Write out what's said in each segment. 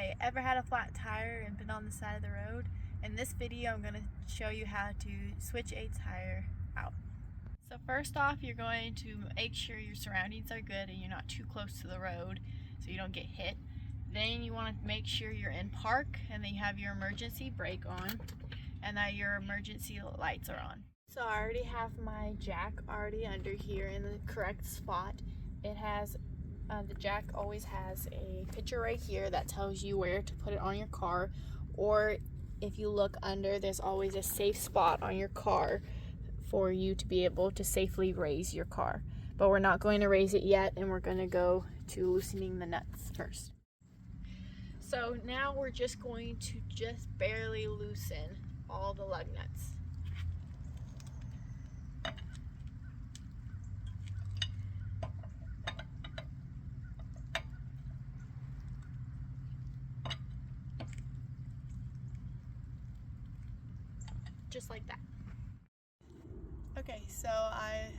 Hey, ever had a flat tire and been on the side of the road? In this video, I'm going to show you how to switch a tire out. So first off, you're going to make sure your surroundings are good and you're not too close to the road so you don't get hit. Then you want to make sure you're in park and then you have your emergency brake on and that your emergency lights are on. So I already have my jack already under here in the correct spot. It has the jack always has a picture right here that tells you where to put it on your car, or if you look under, there's always a safe spot on your car for you to be able to safely raise your car. But we're not going to raise it yet, and we're going to go to loosening the nuts first. So now we're just going to barely loosen all the lug nuts. Just like that. Okay, so I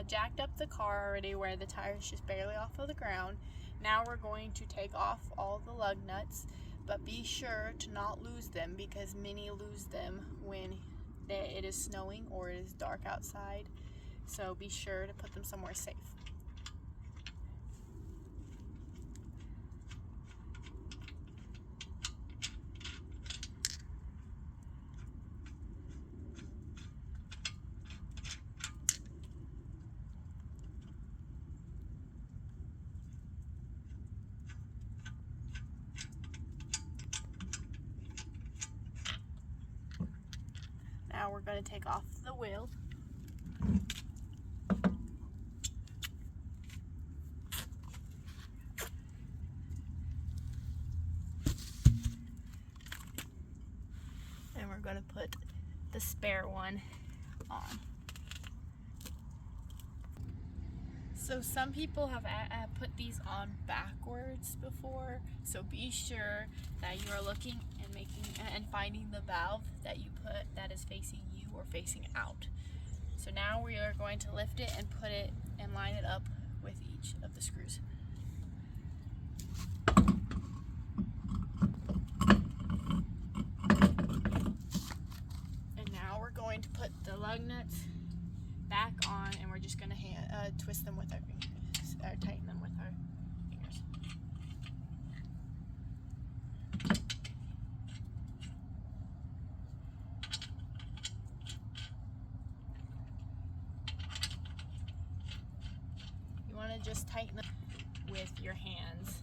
jacked up the car already where the tire is just barely off of the ground. Now we're going to take off all the lug nuts, but be sure to not lose them because many lose them when it is snowing or it is dark outside. So be sure to put them somewhere safe. Now we're going to take off the wheel. And we're going to put the spare one on. So some people have put these on backwards before, so be sure that you are looking and finding the valve that you put that is facing you or facing out. So now we are going to lift it and put it and line it up with each of the screws. And now we're going to put the lug nuts back on, and we're just going to twist them with our fingers, or tighten them with our fingers. You want to just tighten them with your hands.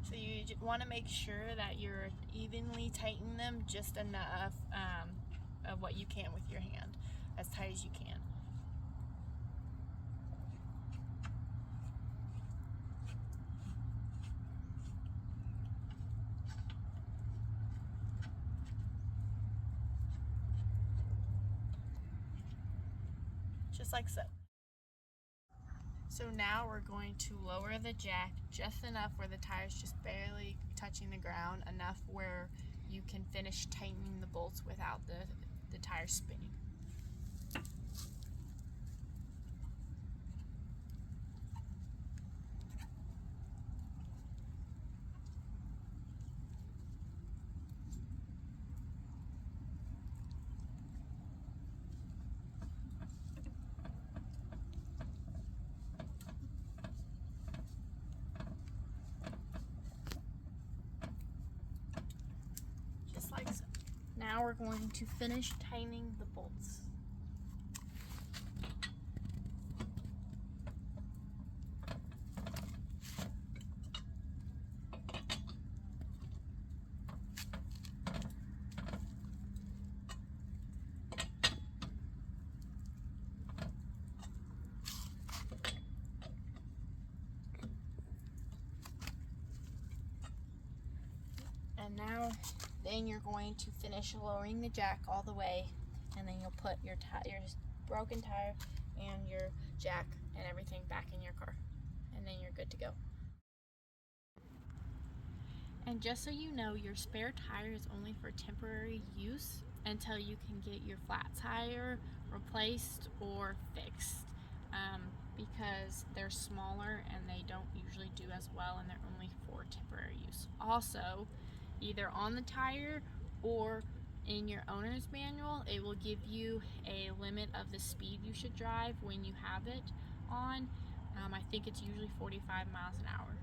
So you want to make sure that you're evenly tightening them, just enough of what you can with your hand, as tight as you can. Just like so. So now we're going to lower the jack just enough where the tire's just barely touching the ground, enough where you can finish tightening the bolts without the tire spinning. Now we're going to finish tightening the bolts. And now then you're going to finish lowering the jack all the way, and then you'll put your broken tire and your jack and everything back in your car, and then you're good to go. And just so you know, your spare tire is only for temporary use until you can get your flat tire replaced or fixed, because they're smaller and they don't usually do as well, and they're only for temporary use. Also, either on the tire or in your owner's manual, it will give you a limit of the speed you should drive when you have it on. I think it's usually 45 miles an hour.